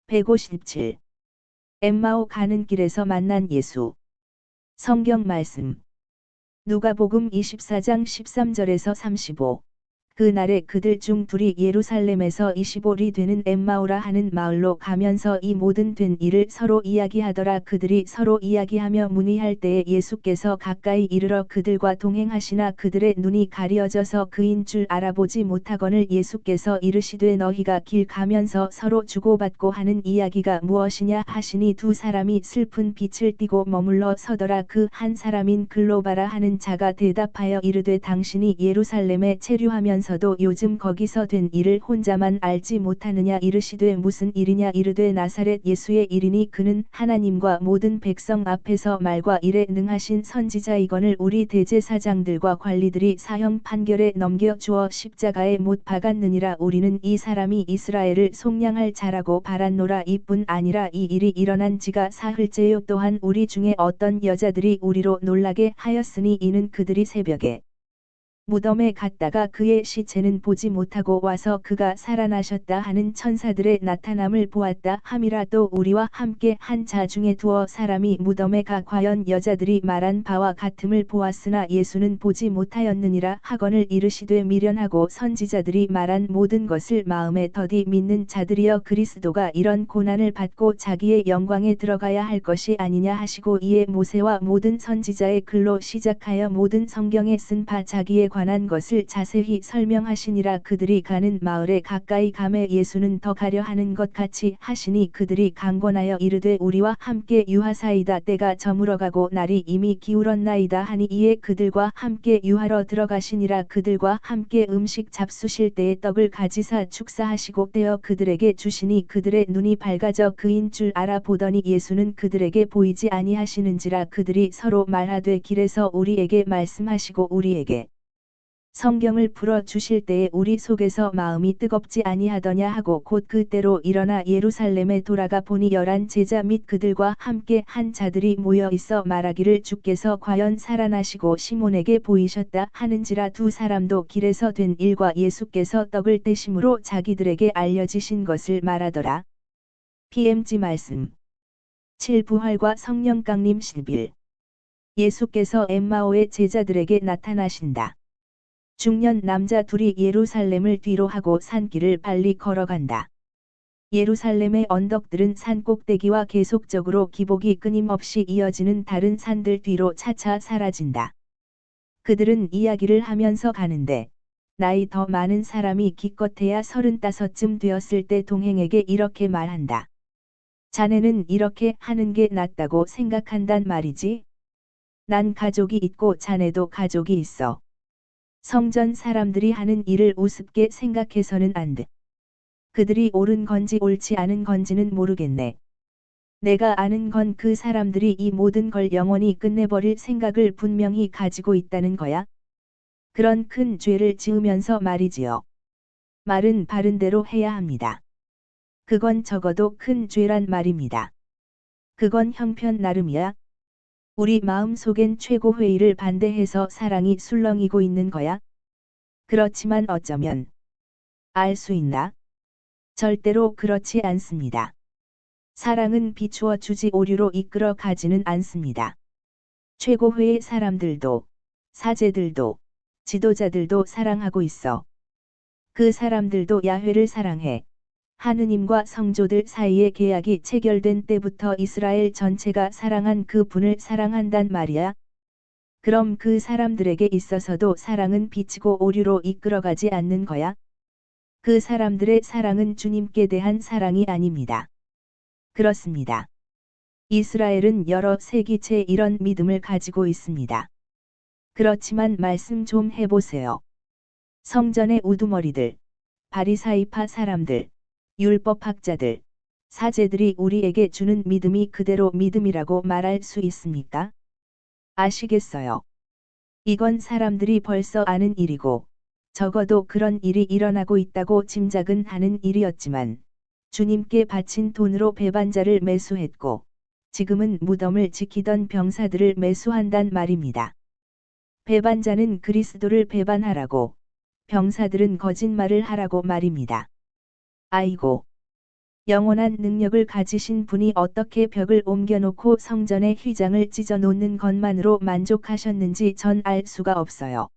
157. 엠마오 가는 길에서 만난 예수. 성경 말씀. 누가복음 24장 13절에서 35. 그날에 그들 중 둘이 예루살렘에서 25리 되는 엠마오라 하는 마을로 가면서 이 모든 된 일을 서로 이야기하더라. 그들이 서로 이야기하며 문의할 때에 예수께서 가까이 이르러 그들과 동행하시나 그들의 눈이 가려져서 그인 줄 알아보지 못하거늘 예수께서 이르시되 너희가 길 가면서 서로 주고받고 하는 이야기가 무엇이냐 하시니 두 사람이 슬픈 빛을 띠고 머물러 서더라. 그 한 사람인 글로바라 하는 자가 대답하여 이르되 당신이 예루살렘에 체류하면서 서도 요즘 거기서 된 일을 혼자만 알지 못하느냐 이르시되 무슨 일이냐 이르되 나사렛 예수의 일이니 그는 하나님과 모든 백성 앞에서 말과 일에 능하신 선지자이거늘 우리 대제사장들과 관리들이 사형 판결에 넘겨 주어 십자가에 못 박았느니라. 우리는 이 사람이 이스라엘을 속량할 자라고 바랐노라. 이뿐 아니라 이 일이 일어난 지가 사흘째요. 또한 우리 중에 어떤 여자들이 우리로 놀라게 하였으니 이는 그들이 새벽에 무덤에 갔다가 그의 시체는 보지 못하고 와서 그가 살아나셨다 하는 천사들의 나타남을 보았다 함이라. 또 우리와 함께 한 자 중에 두어 사람이 무덤에 가 과연 여자들이 말한 바와 같음을 보았으나 예수는 보지 못하였느니라 하거늘 이르시되 미련하고 선지자들이 말한 모든 것을 마음에 더디 믿는 자들이여 그리스도가 이런 고난을 받고 자기의 영광에 들어가야 할 것이 아니냐 하시고 이에 모세와 모든 선지자의 글로 시작하여 모든 성경에 쓴 바 자기의 관한 것을 자세히 설명하시니라. 그들이 가는 마을에 가까이 가매 예수는 더 가려 하는 것 같이 하시니 그들이 강권하여 이르되 우리와 함께 유하사이다. 때가 저물어가고 날이 이미 기울었나이다 하니 이에 그들과 함께 유하러 들어가시니라. 그들과 함께 음식 잡수실 때에 떡을 가지사 축사하시고 떼어 그들에게 주시니 그들의 눈이 밝아져 그인 줄 알아보더니 예수는 그들에게 보이지 아니하시는지라. 그들이 서로 말하되 길에서 우리에게 말씀하시고 우리에게 성경을 풀어 주실 때에 우리 속에서 마음이 뜨겁지 아니하더냐 하고 곧 그때로 일어나 예루살렘에 돌아가 보니 11 제자 및 그들과 함께 한 자들이 모여 있어 말하기를 주께서 과연 살아나시고 시몬에게 보이셨다 하는지라. 두 사람도 길에서 된 일과 예수께서 떡을 떼심으로 자기들에게 알려지신 것을 말하더라. PMG 말씀. 7. 부활과 성령 강림 실빌. 예수께서 엠마오의 제자들에게 나타나신다. 중년 남자 둘이 예루살렘을 뒤로 하고 산길을 빨리 걸어간다. 예루살렘의 언덕들은 산 꼭대기와 계속적으로 기복이 끊임없이 이어지는 다른 산들 뒤로 차차 사라진다. 그들은 이야기를 하면서 가는데 나이 더 많은 사람이 기껏해야 35쯤 되었을 때 동행에게 이렇게 말한다. 자네는 이렇게 하는 게 낫다고 생각한단 말이지? 난 가족이 있고 자네도 가족이 있어. 성전 사람들이 하는 일을 우습게 생각해서는 안 돼. 그들이 옳은 건지 옳지 않은 건지는 모르겠네. 내가 아는 건 그 사람들이 이 모든 걸 영원히 끝내버릴 생각을 분명히 가지고 있다는 거야. 그런 큰 죄를 지으면서 말이지요. 말은 바른 대로 해야 합니다. 그건 적어도 큰 죄란 말입니다. 그건 형편 나름이야. 우리 마음 속엔 최고회의를 반대해서 사랑이 술렁이고 있는 거야. 그렇지만 어쩌면 알 수 있나? 절대로 그렇지 않습니다. 사랑은 비추어 주지 오류로 이끌어 가지는 않습니다. 최고회의 사람들도, 사제들도, 지도자들도 사랑하고 있어. 그 사람들도 야훼를 사랑해. 하느님과 성조들 사이의 계약이 체결된 때부터 이스라엘 전체가 사랑한 그 분을 사랑한단 말이야. 그럼 그 사람들에게 있어서도 사랑은 비치고 오류로 이끌어가지 않는 거야. 그 사람들의 사랑은 주님께 대한 사랑이 아닙니다. 그렇습니다. 이스라엘은 여러 세기째 이런 믿음을 가지고 있습니다. 그렇지만 말씀 좀 해보세요. 성전의 우두머리들, 바리사이파 사람들, 율법학자들, 사제들이 우리에게 주는 믿음이 그대로 믿음이라고 말할 수 있습니까? 아시겠어요? 이건 사람들이 벌써 아는 일이고, 적어도 그런 일이 일어나고 있다고 짐작은 하는 일이었지만, 주님께 바친 돈으로 배반자를 매수했고, 지금은 무덤을 지키던 병사들을 매수한단 말입니다. 배반자는 그리스도를 배반하라고, 병사들은 거짓말을 하라고 말입니다. 아이고. 영원한 능력을 가지신 분이 어떻게 벽을 옮겨놓고 성전의 휘장을 찢어 놓는 것만으로 만족하셨는지 전 알 수가 없어요.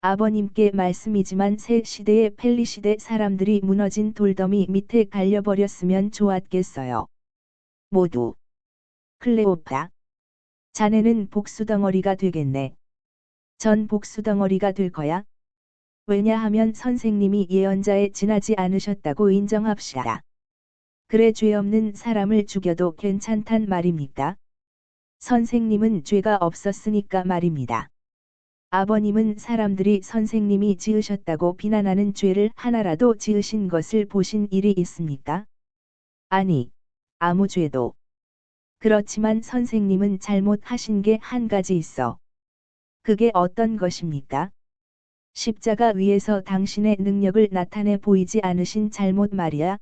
아버님께 말씀이지만 새 시대의 펠리시대 사람들이 무너진 돌더미 밑에 갈려버렸으면 좋았겠어요. 모두. 클레오파. 자네는 복수덩어리가 되겠네. 전 복수덩어리가 될 거야. 왜냐하면 선생님이 예언자에 지나지 않으셨다고 인정합시다. 그래 죄 없는 사람을 죽여도 괜찮단 말입니까? 선생님은 죄가 없었으니까 말입니다. 아버님은 사람들이 선생님이 지으셨다고 비난하는 죄를 하나라도 지으신 것을 보신 일이 있습니까? 아니, 아무 죄도. 그렇지만 선생님은 잘못하신 게 한 가지 있어. 그게 어떤 것입니까? 십자가 위에서 당신의 능력을 나타내 보이지 않으신 잘못 말이야.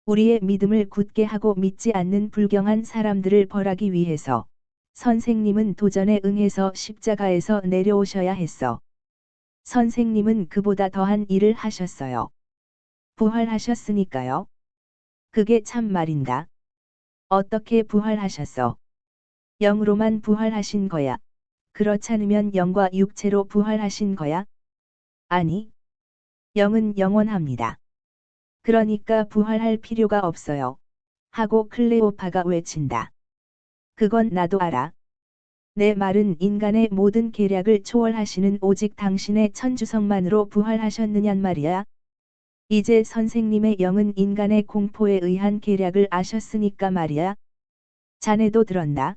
우리의 믿음을 굳게 하고 믿지 않는 불경한 사람들을 벌하기 위해서 선생님은 도전에 응해서 십자가에서 내려오셔야 했어. 선생님은 그보다 더한 일을 하셨어요. 부활하셨으니까요. 그게 참 말인가? 어떻게 부활하셨어? 영으로만 부활하신 거야. 그렇잖으면 영과 육체로 부활하신 거야? 아니, 영은 영원합니다. 그러니까 부활할 필요가 없어요. 하고 클레오파가 외친다. 그건 나도 알아. 내 말은 인간의 모든 계략을 초월하시는 오직 당신의 천주성만으로 부활하셨느냔 말이야. 이제 선생님의 영은 인간의 공포에 의한 계략을 아셨으니까 말이야. 자네도 들었나?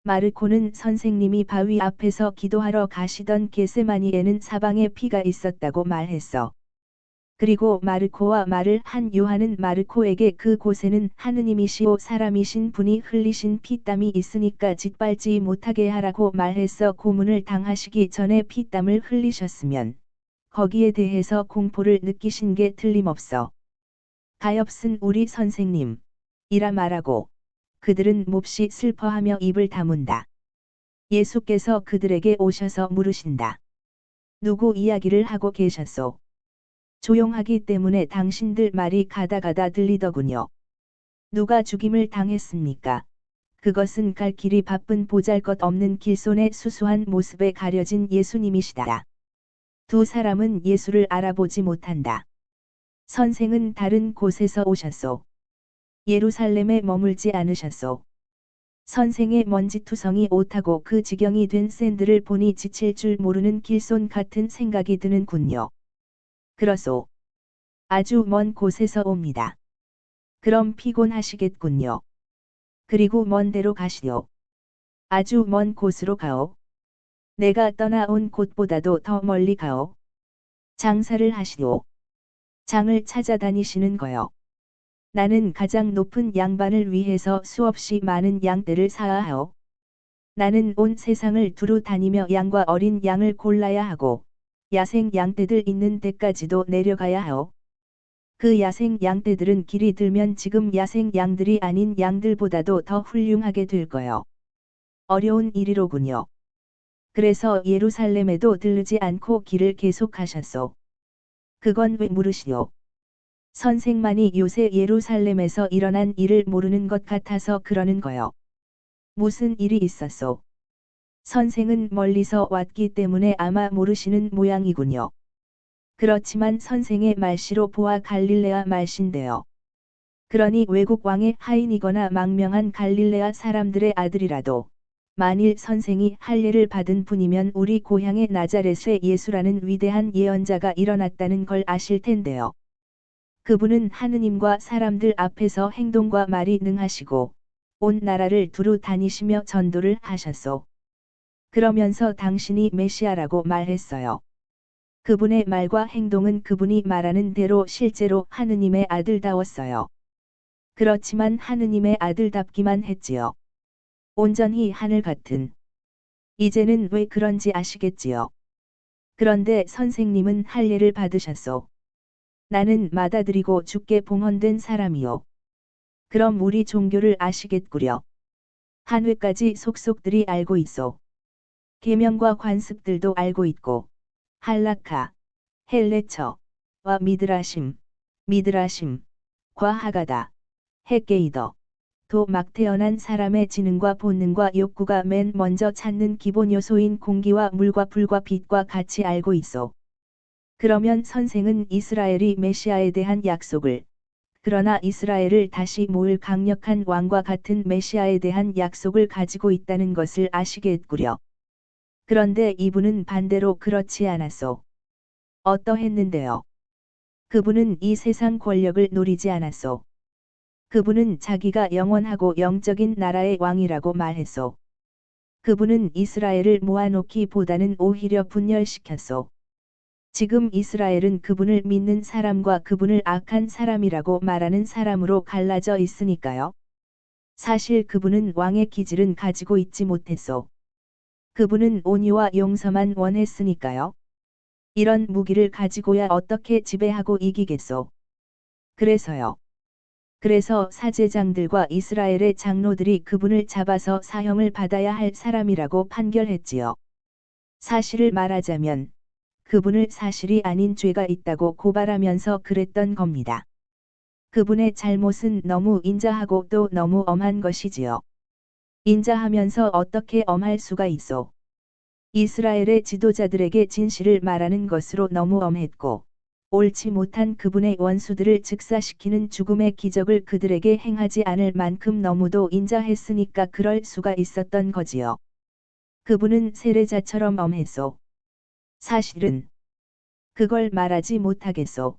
마르코는 선생님이 바위 앞에서 기도하러 가시던 겟세마니에는 사방에 피가 있었다고 말했어. 그리고 마르코와 말을 한 요한은 마르코에게 그곳에는 하느님이시오 사람이신 분이 흘리신 피땀이 있으니까 짓밟지 못하게 하라고 말했어. 고문을 당하시기 전에 피땀을 흘리셨으면 거기에 대해서 공포를 느끼신 게 틀림없어. 가엾은 우리 선생님 이라 말하고 그들은 몹시 슬퍼하며 입을 다문다. 예수께서 그들에게 오셔서 물으신다. 누구 이야기를 하고 계셨소? 조용하기 때문에 당신들 말이 가다가다 들리더군요. 누가 죽임을 당했습니까? 그것은 갈 길이 바쁜 보잘것없는 길손의 수수한 모습에 가려진 예수님이시다. 두 사람은 예수를 알아보지 못한다. 선생은 다른 곳에서 오셨소. 예루살렘에 머물지 않으셨소. 선생의 먼지투성이 옷하고 그 지경이 된 샌들을 보니 지칠 줄 모르는 길손 같은 생각이 드는군요. 그러소. 아주 먼 곳에서 옵니다. 그럼 피곤하시겠군요. 그리고 먼 데로 가시오. 아주 먼 곳으로 가오. 내가 떠나온 곳보다도 더 멀리 가오. 장사를 하시오. 장을 찾아다니시는 거요. 나는 가장 높은 양반을 위해서 수없이 많은 양떼를 사아하오. 나는 온 세상을 두루 다니며 양과 어린 양을 골라야 하고 야생 양떼들 있는 데까지도 내려가야 하오. 그 야생 양떼들은 길이 들면 지금 야생 양들이 아닌 양들보다도 더 훌륭하게 될 거요. 어려운 일이로군요. 그래서 예루살렘에도 들르지 않고 길을 계속하셨소. 그건 왜 물으시오? 선생만이 요새 예루살렘에서 일어난 일을 모르는 것 같아서 그러는 거요. 무슨 일이 있었소? 선생은 멀리서 왔기 때문에 아마 모르시는 모양이군요. 그렇지만 선생의 말씨로 보아 갈릴레아 말씨인데요. 그러니 외국 왕의 하인이거나 망명한 갈릴레아 사람들의 아들이라도 만일 선생이 할례를 받은 분이면 우리 고향의 나자렛에 예수라는 위대한 예언자가 일어났다는 걸 아실 텐데요. 그분은 하느님과 사람들 앞에서 행동과 말이 능하시고 온 나라를 두루 다니시며 전도를 하셨소. 그러면서 당신이 메시아라고 말했어요. 그분의 말과 행동은 그분이 말하는 대로 실제로 하느님의 아들다웠어요. 그렇지만 하느님의 아들답기만 했지요. 온전히 하늘 같은. 이제는 왜 그런지 아시겠지요. 그런데 선생님은 할례를 받으셨소. 나는 맏아들이고 주께 봉헌된 사람이요. 그럼 우리 종교를 아시겠구려. 한 회까지 속속들이 알고 있소. 계명과 관습들도 알고 있고 할라카, 헬레처, 와 미드라심, 과하가다. 헤게이더. 또 막 태어난 사람의 지능과 본능과 욕구가 맨 먼저 찾는 기본 요소인 공기와 물과 불과 빛과 같이 알고 있어. 그러면 선생은 이스라엘이 메시아에 대한 약속을, 그러나 이스라엘을 다시 모을 강력한 왕과 같은 메시아에 대한 약속을 가지고 있다는 것을 아시겠구려. 그런데 이분은 반대로 그렇지 않았소. 어떠했는데요? 그분은 이 세상 권력을 노리지 않았소. 그분은 자기가 영원하고 영적인 나라의 왕이라고 말했소. 그분은 이스라엘을 모아놓기보다는 오히려 분열시켰소. 지금 이스라엘은 그분을 믿는 사람과 그분을 악한 사람이라고 말하는 사람으로 갈라져 있으니까요. 사실 그분은 왕의 기질은 가지고 있지 못했소. 그분은 온유와 용서만 원했으니까요. 이런 무기를 가지고야 어떻게 지배하고 이기겠소. 그래서요. 그래서 사제장들과 이스라엘의 장로들이 그분을 잡아서 사형을 받아야 할 사람이라고 판결했지요. 사실을 말하자면 그분을 사실이 아닌 죄가 있다고 고발하면서 그랬던 겁니다. 그분의 잘못은 너무 인자하고 또 너무 엄한 것이지요. 인자하면서 어떻게 엄할 수가 있소. 이스라엘의 지도자들에게 진실을 말하는 것으로 너무 엄했고, 옳지 못한 그분의 원수들을 즉사시키는 죽음의 기적을 그들에게 행하지 않을 만큼 너무도 인자했으니까 그럴 수가 있었던 거지요. 그분은 세례자처럼 엄했소. 사실은 그걸 말하지 못하겠소.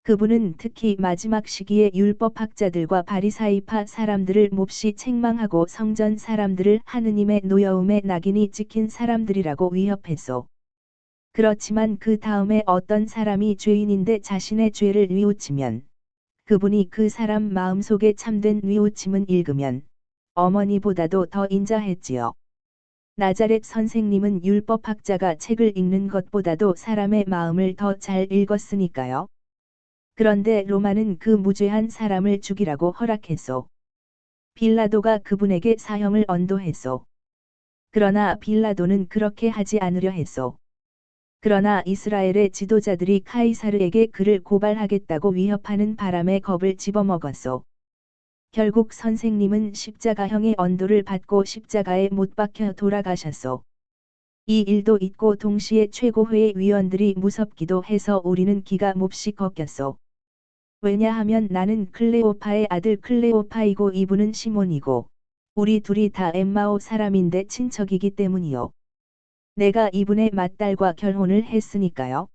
그분은 특히 마지막 시기에 율법학자들과 바리사이파 사람들을 몹시 책망하고 성전 사람들을 하느님의 노여움의 낙인이 찍힌 사람들이라고 위협했소. 그렇지만 그 다음에 어떤 사람이 죄인인데 자신의 죄를 뉘우치면, 그분이 그 사람 마음속에 참된 뉘우침은 읽으면 어머니보다도 더 인자했지요. 나자렛 선생님은 율법학자가 책을 읽는 것보다도 사람의 마음을 더 잘 읽었으니까요. 그런데 로마는 그 무죄한 사람을 죽이라고 허락했소. 빌라도가 그분에게 사형을 언도했소. 그러나 빌라도는 그렇게 하지 않으려 했소. 그러나 이스라엘의 지도자들이 카이사르에게 그를 고발하겠다고 위협하는 바람에 겁을 집어먹었소. 결국 선생님은 십자가형의 언도를 받고 십자가에 못 박혀 돌아가셨소. 이 일도 있고 동시에 최고회의 위원들이 무섭기도 해서 우리는 기가 몹시 꺾였소. 왜냐하면 나는 클레오파의 아들 클레오파이고 이분은 시몬이고, 우리 둘이 다 엠마오 사람인데 친척이기 때문이요. 내가 이분의 맏딸과 결혼을 했으니까요.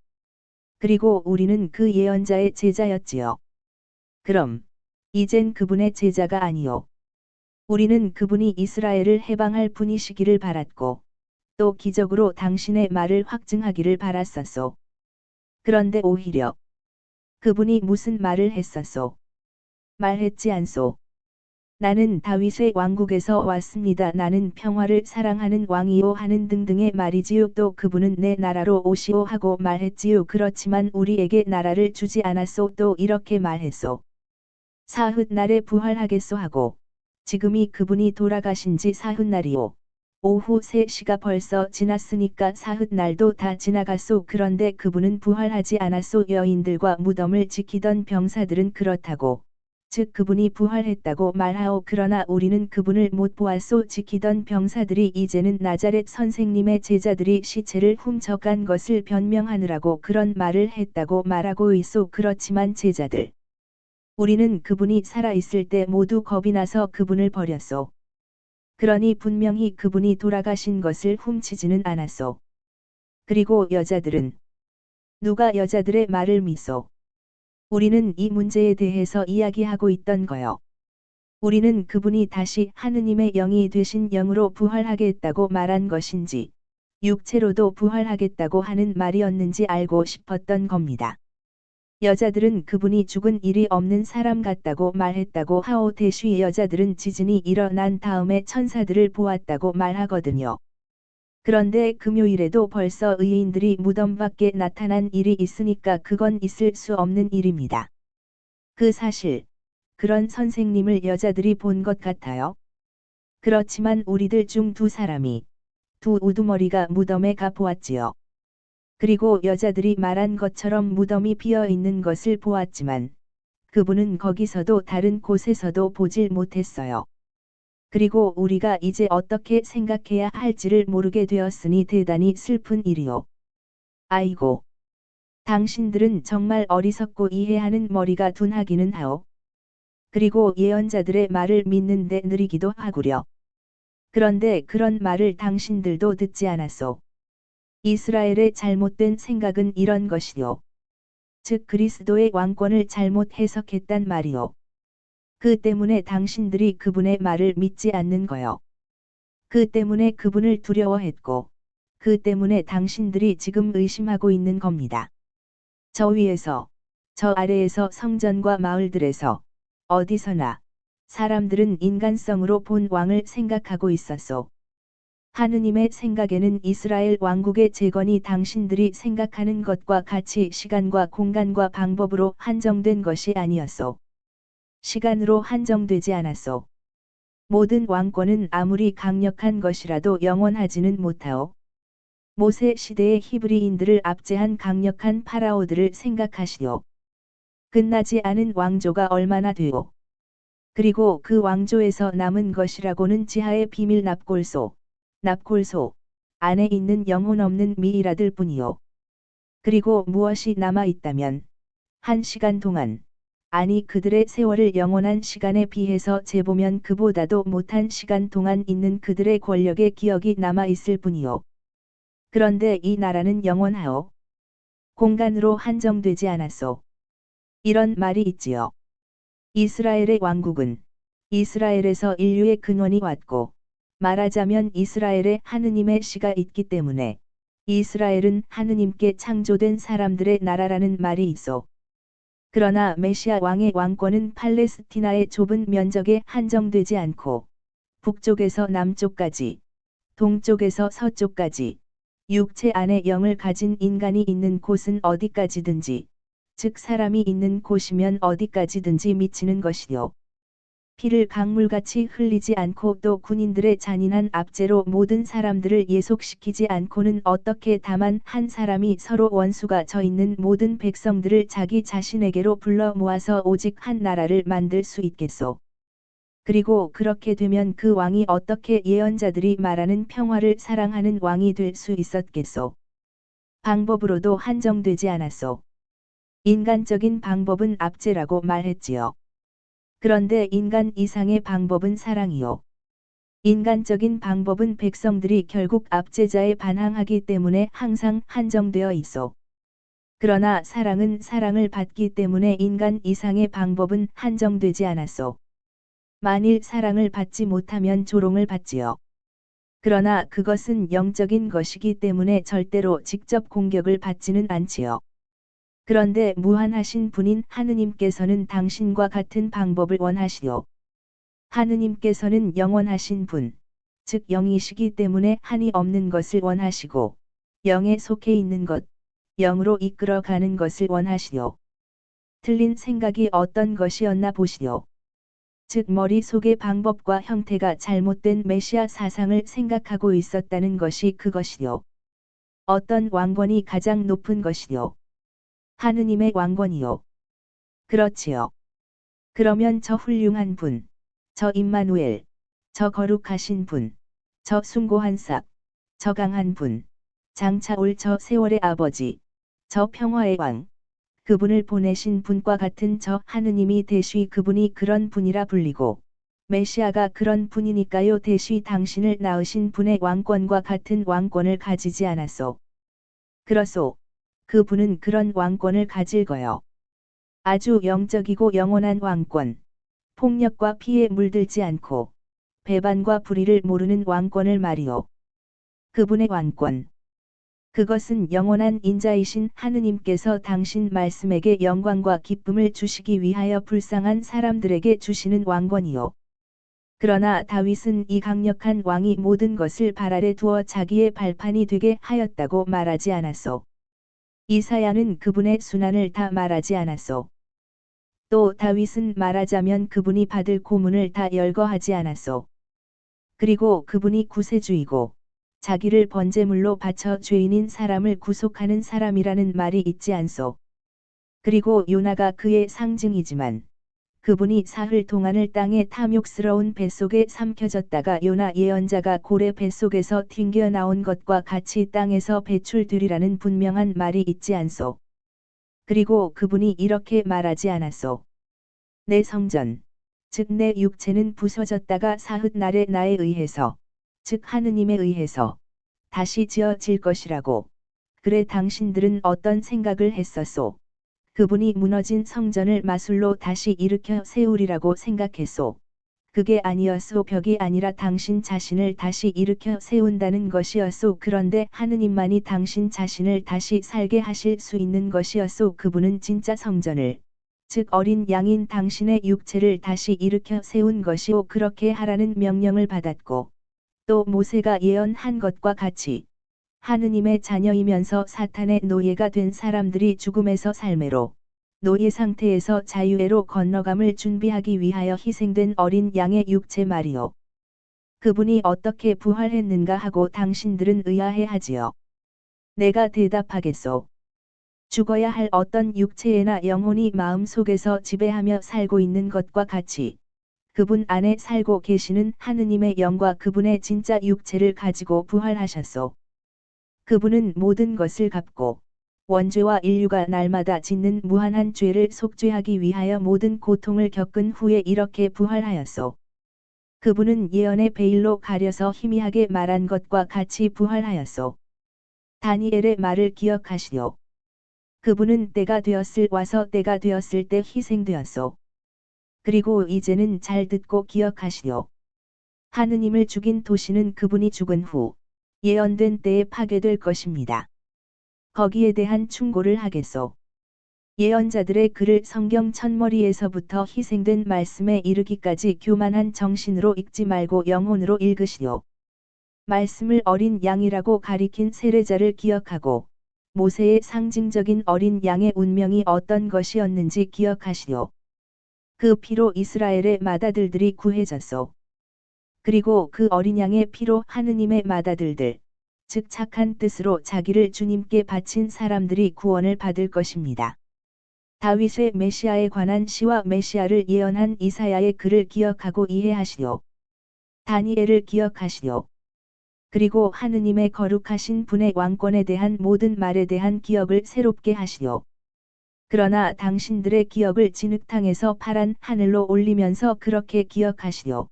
그리고 우리는 그 예언자의 제자였지요. 그럼 이젠 그분의 제자가 아니요. 우리는 그분이 이스라엘을 해방할 분이시기를 바랐고, 또 기적으로 당신의 말을 확증하기를 바랐었소. 그런데 오히려 그분이 무슨 말을 했었소? 말했지 않소. 나는 다윗의 왕국에서 왔습니다. 나는 평화를 사랑하는 왕이요 하는 등등의 말이지요. 또 그분은 내 나라로 오시오 하고 말했지요. 그렇지만 우리에게 나라를 주지 않았소. 또 이렇게 말했소. 사흘날에 부활하겠소 하고, 지금이 그분이 돌아가신 지 사흘날이오. 오후 3시가 벌써 지났으니까 사흘날도 다 지나갔소. 그런데 그분은 부활하지 않았소. 여인들과 무덤을 지키던 병사들은 그렇다고, 즉 그분이 부활했다고 말하오. 그러나 우리는 그분을 못 보았소. 지키던 병사들이 이제는 나자렛 선생님의 제자들이 시체를 훔쳐간 것을 변명하느라고 그런 말을 했다고 말하고 있소. 그렇지만 제자들, 우리는 그분이 살아있을 때 모두 겁이 나서 그분을 버렸소. 그러니 분명히 그분이 돌아가신 것을 훔치지는 않았소. 그리고 여자들은 누가 여자들의 말을 믿소? 우리는 이 문제에 대해서 이야기하고 있던 거요. 우리는 그분이 다시 하느님의 영이 되신 영으로 부활하겠다고 말한 것인지, 육체로도 부활하겠다고 하는 말이었는지 알고 싶었던 겁니다. 여자들은 그분이 죽은 일이 없는 사람 같다고 말했다고 하오. 대쉬 여자들은 지진이 일어난 다음에 천사들을 보았다고 말하거든요. 그런데 금요일에도 벌써 의인들이 무덤 밖에 나타난 일이 있으니까 그건 있을 수 없는 일입니다. 그 사실, 그런 선생님을 여자들이 본 것 같아요. 그렇지만 우리들 중 두 사람이, 두 우두머리가 무덤에 가 보았지요. 그리고 여자들이 말한 것처럼 무덤이 비어 있는 것을 보았지만, 그분은 거기서도 다른 곳에서도 보질 못했어요. 그리고 우리가 이제 어떻게 생각해야 할지를 모르게 되었으니 대단히 슬픈 일이요. 아이고. 당신들은 정말 어리석고 이해하는 머리가 둔하기는 하오. 그리고 예언자들의 말을 믿는데 느리기도 하구려. 그런데 그런 말을 당신들도 듣지 않았소. 이스라엘의 잘못된 생각은 이런 것이요. 즉 그리스도의 왕권을 잘못 해석했단 말이요. 그 때문에 당신들이 그분의 말을 믿지 않는 거요. 그 때문에 그분을 두려워했고, 그 때문에 당신들이 지금 의심하고 있는 겁니다. 저 위에서, 저 아래에서 성전과 마을들에서, 어디서나, 사람들은 인간성으로 본 왕을 생각하고 있었소. 하느님의 생각에는 이스라엘 왕국의 재건이 당신들이 생각하는 것과 같이 시간과 공간과 방법으로 한정된 것이 아니었소. 시간으로 한정되지 않았소. 모든 왕권은 아무리 강력한 것이라도 영원하지는 못하오. 모세 시대의 히브리인들을 압제한 강력한 파라오들을 생각하시오. 끝나지 않은 왕조가 얼마나 되오. 그리고 그 왕조에서 남은 것이라고는 지하의 비밀 납골소 안에 있는 영혼 없는 미이라들 뿐이오. 그리고 무엇이 남아 있다면 1시간 동안, 아니 그들의 세월을 영원한 시간에 비해서 재보면 그보다도 못한 시간 동안 있는 그들의 권력의 기억이 남아 있을 뿐이오. 그런데 이 나라는 영원하오. 공간으로 한정되지 않았소. 이런 말이 있지요. 이스라엘의 왕국은 이스라엘에서 인류의 근원이 왔고, 말하자면 이스라엘에 하느님의 씨가 있기 때문에 이스라엘은 하느님께 창조된 사람들의 나라라는 말이 있어. 그러나 메시아 왕의 왕권은 팔레스티나의 좁은 면적에 한정되지 않고 북쪽에서 남쪽까지, 동쪽에서 서쪽까지, 육체 안에 영을 가진 인간이 있는 곳은 어디까지든지, 즉 사람이 있는 곳이면 어디까지든지 미치는 것이요. 피를 강물같이 흘리지 않고 또 군인들의 잔인한 압제로 모든 사람들을 예속시키지 않고는 어떻게 다만 한 사람이 서로 원수가 져 있는 모든 백성들을 자기 자신에게로 불러 모아서 오직 한 나라를 만들 수 있겠소. 그리고 그렇게 되면 그 왕이 어떻게 예언자들이 말하는 평화를 사랑하는 왕이 될 수 있었겠소. 방법으로도 한정되지 않았소. 인간적인 방법은 압제라고 말했지요. 그런데 인간 이상의 방법은 사랑이요. 인간적인 방법은 백성들이 결국 압제자에 반항하기 때문에 항상 한정되어 있어. 그러나 사랑은 사랑을 받기 때문에 인간 이상의 방법은 한정되지 않았어. 만일 사랑을 받지 못하면 조롱을 받지요. 그러나 그것은 영적인 것이기 때문에 절대로 직접 공격을 받지는 않지요. 그런데 무한하신 분인 하느님께서는 당신과 같은 방법을 원하시오. 하느님께서는 영원하신 분, 즉 영이시기 때문에 한이 없는 것을 원하시고, 영에 속해 있는 것, 영으로 이끌어가는 것을 원하시오. 틀린 생각이 어떤 것이었나 보시오. 즉 머릿속의 방법과 형태가 잘못된 메시아 사상을 생각하고 있었다는 것이 그것이요. 어떤 왕권이 가장 높은 것이요. 하느님의 왕권이요. 그렇지요. 그러면 저 훌륭한 분, 저 임마누엘, 저 거룩하신 분, 저 숭고한 삭, 저 강한 분, 장차 올 저 세월의 아버지, 저 평화의 왕, 그분을 보내신 분과 같은 저 하느님이 대쉬 그분이 그런 분이라 불리고, 메시아가 그런 분이니까요. 대쉬 당신을 낳으신 분의 왕권과 같은 왕권을 가지지 않았소. 그렇소. 그분은 그런 왕권을 가질 거요. 아주 영적이고 영원한 왕권. 폭력과 피에 물들지 않고 배반과 불의를 모르는 왕권을 말이요. 그분의 왕권. 그것은 영원한 인자이신 하느님께서 당신 말씀에게 영광과 기쁨을 주시기 위하여 불쌍한 사람들에게 주시는 왕권이요. 그러나 다윗은 이 강력한 왕이 모든 것을 발 아래 두어 자기의 발판이 되게 하였다고 말하지 않았소. 이사야는 그분의 순환을 다 말하지 않았소. 또 다윗은 말하자면 그분이 받을 고문을 다 열거하지 않았소. 그리고 그분이 구세주이고 자기를 번제물로 바쳐 죄인인 사람을 구속하는 사람이라는 말이 있지 않소. 그리고 요나가 그의 상징이지만 그분이 사흘 동안을 땅의 탐욕스러운 뱃속에 삼켜졌다가 요나 예언자가 고래 뱃속에서 튕겨나온 것과 같이 땅에서 배출되리라는 분명한 말이 있지 않소. 그리고 그분이 이렇게 말하지 않았소. 내 성전, 즉 내 육체는 부서졌다가 사흘날에 나에 의해서, 즉 하느님에 의해서 다시 지어질 것이라고. 그래 당신들은 어떤 생각을 했었소? 그분이 무너진 성전을 마술로 다시 일으켜 세우리라고 생각했소. 그게 아니었소. 벽이 아니라 당신 자신을 다시 일으켜 세운다는 것이었소. 그런데 하느님만이 당신 자신을 다시 살게 하실 수 있는 것이었소. 그분은 진짜 성전을, 즉 어린 양인 당신의 육체를 다시 일으켜 세운 것이오. 그렇게 하라는 명령을 받았고 또 모세가 예언한 것과 같이 하느님의 자녀이면서 사탄의 노예가 된 사람들이 죽음에서 삶애로, 노예 상태에서 자유애로 건너감을 준비하기 위하여 희생된 어린 양의 육체 말이요. 그분이 어떻게 부활했는가 하고 당신들은 의아해하지요. 내가 대답하겠소. 죽어야 할 어떤 육체나 영혼이 마음 속에서 지배하며 살고 있는 것과 같이 그분 안에 살고 계시는 하느님의 영과 그분의 진짜 육체를 가지고 부활하셨소. 그분은 모든 것을 갚고 원죄와 인류가 날마다 짓는 무한한 죄를 속죄하기 위하여 모든 고통을 겪은 후에 이렇게 부활하였소. 그분은 예언의 베일로 가려서 희미하게 말한 것과 같이 부활하였소. 다니엘의 말을 기억하시오. 그분은 때가 되었을 때 희생되었소. 그리고 이제는 잘 듣고 기억하시오. 하느님을 죽인 도시는 그분이 죽은 후 예언된 때에 파괴될 것입니다. 거기에 대한 충고를 하겠소. 예언자들의 글을 성경 첫머리에서부터 희생된 말씀에 이르기까지 교만한 정신으로 읽지 말고 영혼으로 읽으시오. 말씀을 어린 양이라고 가리킨 세례자를 기억하고 모세의 상징적인 어린 양의 운명이 어떤 것이었는지 기억하시오. 그 피로 이스라엘의 맏아들들이 구해졌소. 그리고 그 어린 양의 피로 하느님의 맏아들들, 즉 착한 뜻으로 자기를 주님께 바친 사람들이 구원을 받을 것입니다. 다윗의 메시아에 관한 시와 메시아를 예언한 이사야의 글을 기억하고 이해하시오. 다니엘을 기억하시오. 그리고 하느님의 거룩하신 분의 왕권에 대한 모든 말에 대한 기억을 새롭게 하시오. 그러나 당신들의 기억을 진흙탕에서 파란 하늘로 올리면서 그렇게 기억하시오.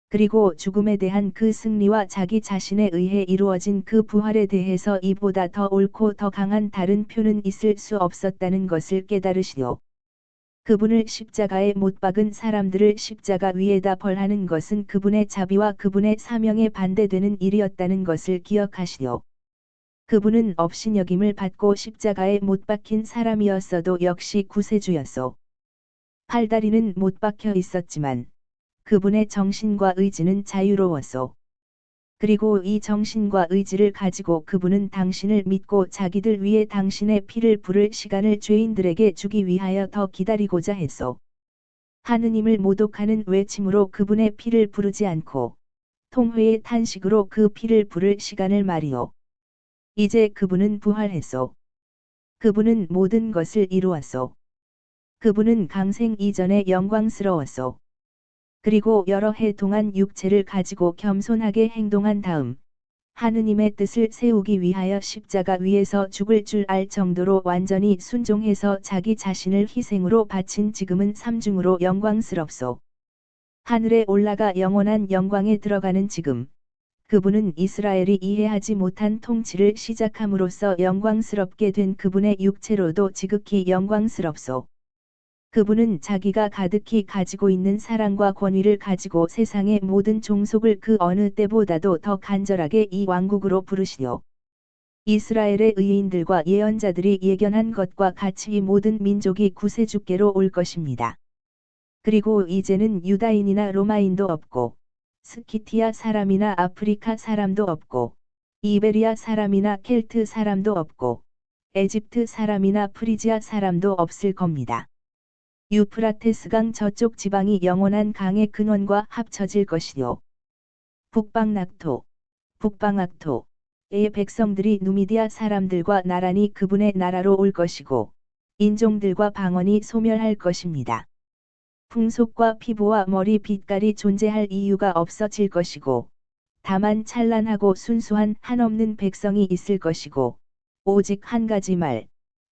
그리고 죽음에 대한 그 승리와 자기 자신에 의해 이루어진 그 부활에 대해서 이보다 더 옳고 더 강한 다른 표는 있을 수 없었다는 것을 깨달으시오. 그분을 십자가에 못 박은 사람들을 십자가 위에다 벌하는 것은 그분의 자비와 그분의 사명에 반대되는 일이었다는 것을 기억하시오. 그분은 업신여김을 받고 십자가에 못 박힌 사람이었어도 역시 구세주였소. 팔다리는 못 박혀 있었지만 그분의 정신과 의지는 자유로웠소. 그리고 이 정신과 의지를 가지고 그분은 당신을 믿고 자기들 위해 당신의 피를 부를 시간을 죄인들에게 주기 위하여 더 기다리고자 했소. 하느님을 모독하는 외침으로 그분의 피를 부르지 않고 통회의 탄식으로 그 피를 부를 시간을 말이오. 이제 그분은 부활했소. 그분은 모든 것을 이루었소. 그분은 강생 이전에 영광스러웠소. 그리고 여러 해 동안 육체를 가지고 겸손하게 행동한 다음 하느님의 뜻을 세우기 위하여 십자가 위에서 죽을 줄 알 정도로 완전히 순종해서 자기 자신을 희생으로 바친 지금은 삼중으로 영광스럽소. 하늘에 올라가 영원한 영광에 들어가는 지금 그분은 이스라엘이 이해하지 못한 통치를 시작함으로써 영광스럽게 된 그분의 육체로도 지극히 영광스럽소. 그분은 자기가 가득히 가지고 있는 사랑과 권위를 가지고 세상의 모든 종속을 그 어느 때보다도 더 간절하게 이 왕국으로 부르시오. 이스라엘의 의인들과 예언자들이 예견한 것과 같이 이 모든 민족이 구세주께로 올 것입니다. 그리고 이제는 유다인이나 로마인도 없고 스키티아 사람이나 아프리카 사람도 없고 이베리아 사람이나 켈트 사람도 없고 에집트 사람이나 프리지아 사람도 없을 겁니다. 유프라테스강 저쪽 지방이 영원한 강의 근원과 합쳐질 것이요. 북방악토의 백성들이 누미디아 사람들과 나란히 그분의 나라로 올 것이고 인종들과 방언이 소멸할 것입니다. 풍속과 피부와 머리 빛깔이 존재할 이유가 없어질 것이고, 다만 찬란하고 순수한 한없는 백성이 있을 것이고, 오직 한 가지 말,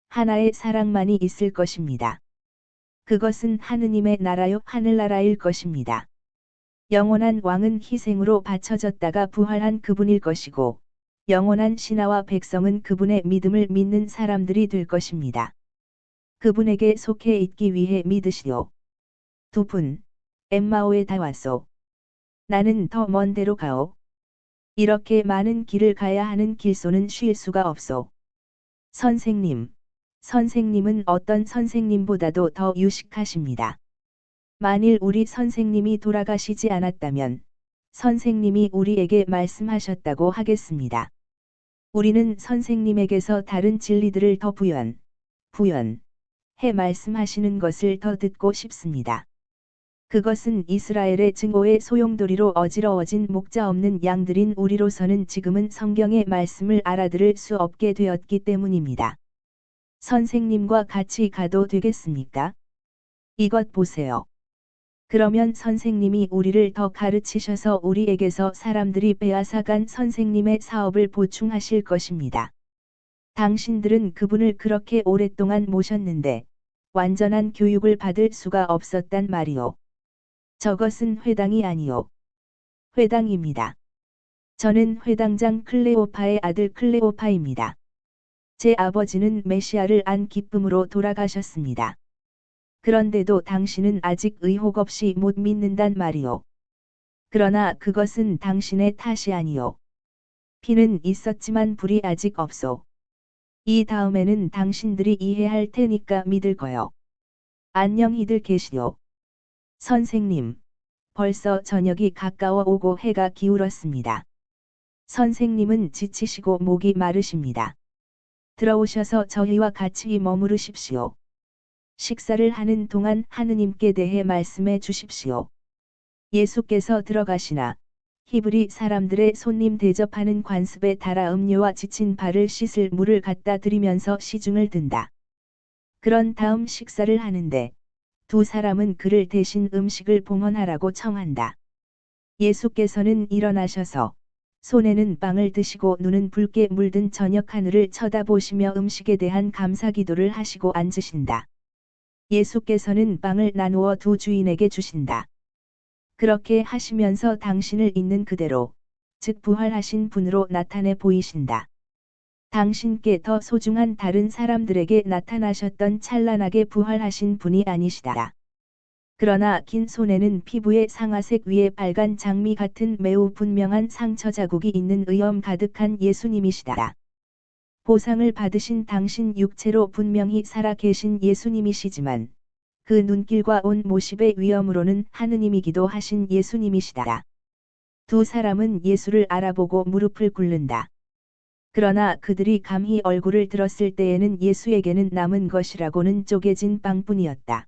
하나의 사랑만이 있을 것입니다. 그것은 하느님의 나라요 하늘나라일 것입니다. 영원한 왕은 희생으로 바쳐졌다가 부활한 그분일 것이고, 영원한 신하와 백성은 그분의 믿음을 믿는 사람들이 될 것입니다. 그분에게 속해 있기 위해 믿으시오. 두 분, 엠마오에 다 왔소. 나는 더 먼 데로 가오. 이렇게 많은 길을 가야 하는 길소는 쉴 수가 없소. 선생님은 어떤 선생님보다도 더 유식하십니다. 만일 우리 선생님이 돌아가시지 않았다면, 선생님이 우리에게 말씀하셨다고 하겠습니다. 우리는 선생님에게서 다른 진리들을 더 해 말씀하시는 것을 더 듣고 싶습니다. 그것은 이스라엘의 증오의 소용돌이로 어지러워진 목자 없는 양들인 우리로서는 지금은 성경의 말씀을 알아들을 수 없게 되었기 때문입니다. 선생님과 같이 가도 되겠습니까? 이것 보세요. 그러면 선생님이 우리를 더 가르치셔서 우리에게서 사람들이 빼앗아간 선생님의 사업을 보충하실 것입니다. 당신들은 그분을 그렇게 오랫동안 모셨는데, 완전한 교육을 받을 수가 없었단 말이오. 저것은 회당이 아니오. 회당입니다. 저는 회당장 클레오파의 아들 클레오파입니다. 제 아버지는 메시아를 안 기쁨으로 돌아가셨습니다. 그런데도 당신은 아직 의혹 없이 못 믿는단 말이오. 그러나 그것은 당신의 탓이 아니오. 피는 있었지만 불이 아직 없소. 이 다음에는 당신들이 이해할 테니까 믿을 거요. 안녕히들 계시오. 선생님, 벌써 저녁이 가까워 오고 해가 기울었습니다. 선생님은 지치시고 목이 마르십니다. 들어오셔서 저희와 같이 머무르십시오. 식사를 하는 동안 하느님께 대해 말씀해 주십시오. 예수께서 들어가시나 히브리 사람들의 손님 대접하는 관습에 따라 음료와 지친 발을 씻을 물을 갖다 드리면서 시중을 든다. 그런 다음 식사를 하는데 두 사람은 그를 대신 음식을 봉헌하라고 청한다. 예수께서는 일어나셔서 손에는 빵을 드시고 눈은 붉게 물든 저녁 하늘을 쳐다보시며 음식에 대한 감사 기도를 하시고 앉으신다. 예수께서는 빵을 나누어 두 주인에게 주신다. 그렇게 하시면서 당신을 있는 그대로, 즉 부활하신 분으로 나타내 보이신다. 당신께 더 소중한 다른 사람들에게 나타나셨던 찬란하게 부활하신 분이 아니시다. 그러나 긴 손에는 피부의 상아색 위에 빨간 장미 같은 매우 분명한 상처 자국이 있는 의엄 가득한 예수님이시다. 보상을 받으신 당신 육체로 분명히 살아 계신 예수님이시지만 그 눈길과 온 모습의 위엄으로는 하느님이기도 하신 예수님이시다. 두 사람은 예수를 알아보고 무릎을 꿇는다. 그러나 그들이 감히 얼굴을 들었을 때에는 예수에게는 남은 것이라고는 쪼개진 빵뿐이었다.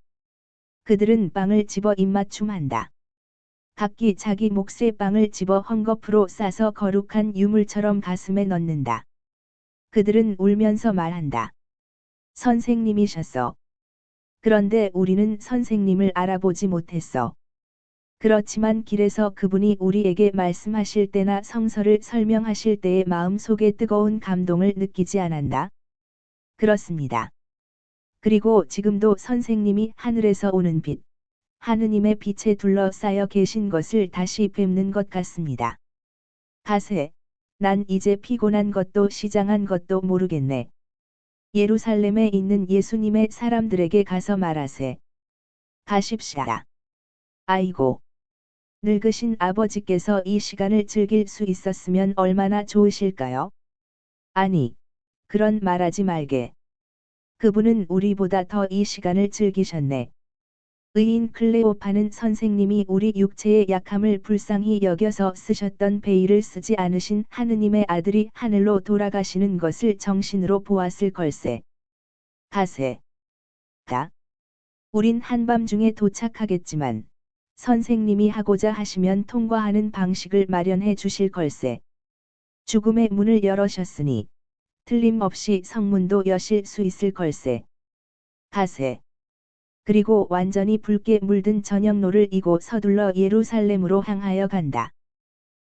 그들은 빵을 집어 입맞춤한다. 각기 자기 몫의 빵을 집어 헝겊으로 싸서 거룩한 유물처럼 가슴에 넣는다. 그들은 울면서 말한다. 선생님이셨어. 그런데 우리는 선생님을 알아보지 못했어. 그렇지만 길에서 그분이 우리에게 말씀하실 때나 성서를 설명하실 때의 마음속에 뜨거운 감동을 느끼지 않았나? 그렇습니다. 그리고 지금도 선생님이 하늘에서 오는 빛, 하느님의 빛에 둘러싸여 계신 것을 다시 뵙는 것 같습니다. 가세, 난 이제 피곤한 것도 시장한 것도 모르겠네. 예루살렘에 있는 예수님의 사람들에게 가서 말하세. 가십시다. 아이고. 늙으신 아버지께서 이 시간을 즐길 수 있었으면 얼마나 좋으실까요? 아니, 그런 말하지 말게. 그분은 우리보다 더 이 시간을 즐기셨네. 의인 클레오파는 선생님이 우리 육체의 약함을 불쌍히 여겨서 쓰셨던 베일을 쓰지 않으신 하느님의 아들이 하늘로 돌아가시는 것을 정신으로 보았을 걸세. 가세. 다. 우린 한밤중에 도착하겠지만 선생님이 하고자 하시면 통과하는 방식을 마련해 주실 걸세. 죽음의 문을 열으셨으니 틀림없이 성문도 여실 수 있을 걸세. 하세. 그리고 완전히 붉게 물든 저녁노를 이고 서둘러 예루살렘으로 향하여 간다.